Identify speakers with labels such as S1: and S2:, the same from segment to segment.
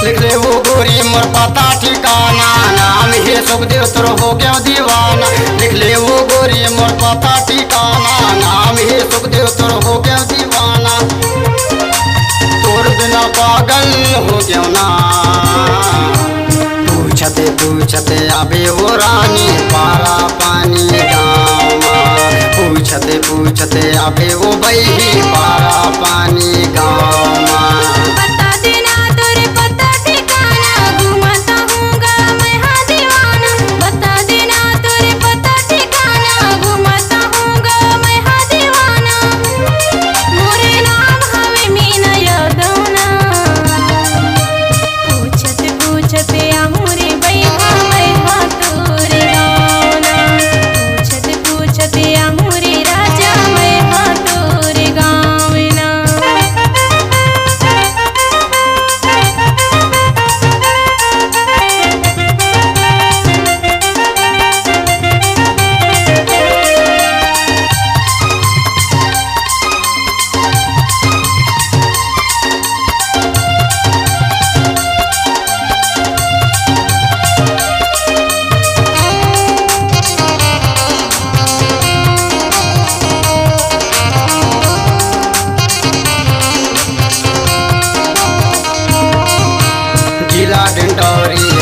S1: लिख ले वो गोरी मोर पता ठिकाना, नाम ही सुखदेव तोर हो गया दीवाना। लिख ले वो गोरी मोर पता ठिकाना, नाम ही सुखदेव तोर हो गया दीवाना। तोर बिना पागल हो गया ना, पूछते पूछते अबे वो रानी पारा पानी गाँव। पूछते पूछते अबे वो बही पारा पानी गाँव।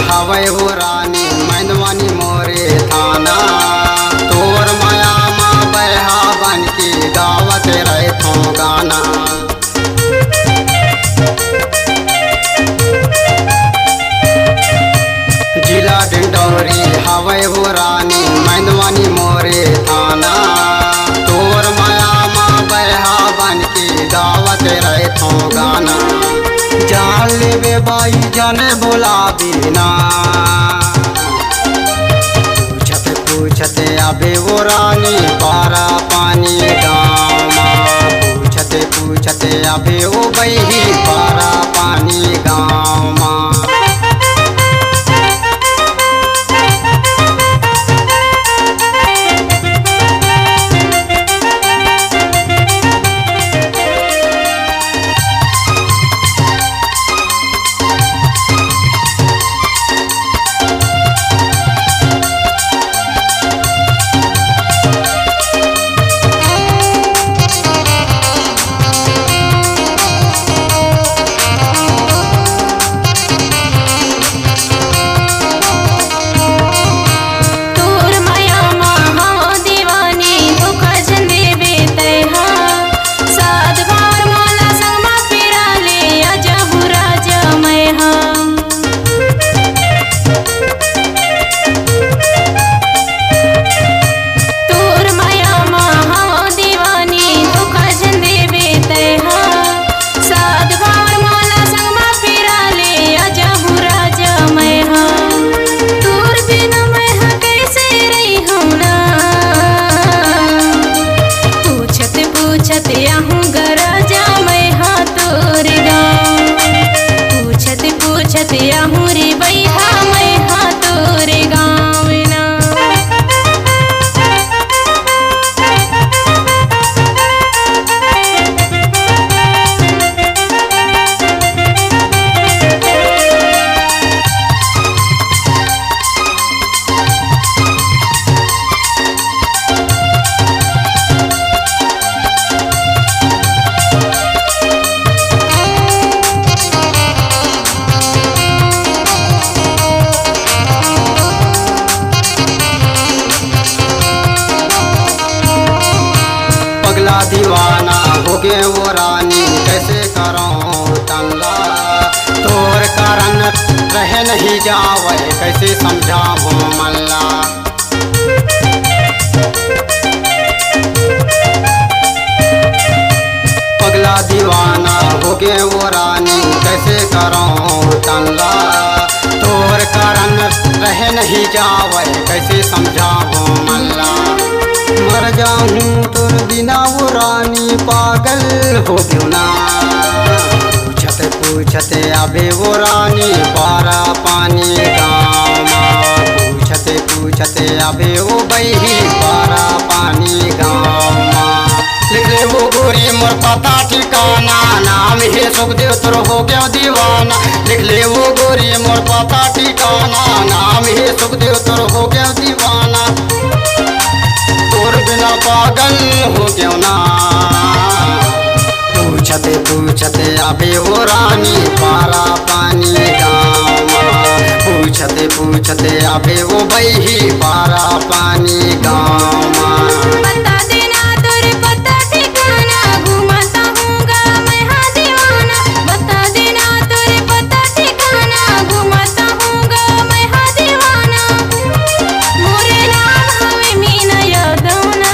S1: हवे वो रानी मैनवानी मोरे थाना। तोर माया माँ बहा बन के गावत रहे थो गाना। जिला डिंडोरी हवे वो रानी मैनवानी मोरे थाना। तोर माया माँ बहा बन के गावत रहे थो गाना। जान लेवे बाई जाने बोला बिना, पूछते पूछते अबे वो रानी पारा पानी गाँव। पूछते पूछते अबे वो बही पारा पानी गाँव। दीवाना हो गए वो रानी कैसे करो तंगा। तोर कारण रह नहीं जावे कैसे समझाओ मल्ला। पगला दीवाना हो गए वो रानी कैसे करो तंगा। तोर कारण रह नहीं जावे कैसे समझाओ मल्ला। मर जाऊं तुर बिना वो रानी पागल हो क्यों ना। पूछते पूछते अबे वो रानी पारा पानी गाँव माँ। पूछते पूछते अबे वो बही पारा पानी गाँव माँ। लिख ले वो गोरी मोर पता ठिकाना नाम है सुखदेव तुर हो गया दीवाना। लिख ले वो गोरी मोर पता ठिकाना नाम है सुखदेव तुर हो गया दीवाना। तोर बिना पागल हो क्यों ना। पूछते पूछते अबे वो रानी पारा पानी गाँव माँ। पूछते पूछते अबे वो बही पारा पानी गाँव माँ।
S2: बता देना तोरे पता ठिकाना घुमाता हूँगा मैं हाँ दीवाना। बता देना तोरे पता ठिकाना घुमाता हूँगा मैं हाँ दीवाना। मोरे नाम हवे मीना यादवना।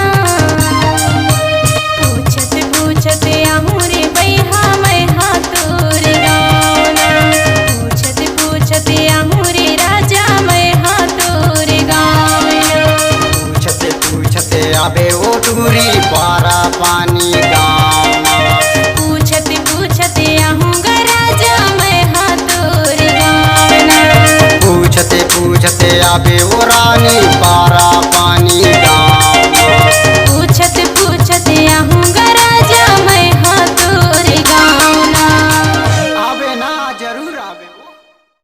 S2: पूछते पूछते आहूँ रे बैहा मैं हाँ तोरे गाँवना। पूछते पूछते आहूँ रे राजा मैं हाँ तोरे गाँवना।
S1: पूछते पूछते अबे वो टूरी पारा पानी गाँव माँ।
S2: पूछते पूछते आहूँगा राजा मैं हाँ तोरे गाँवना।
S1: पूछते पूछते अबे वो रानी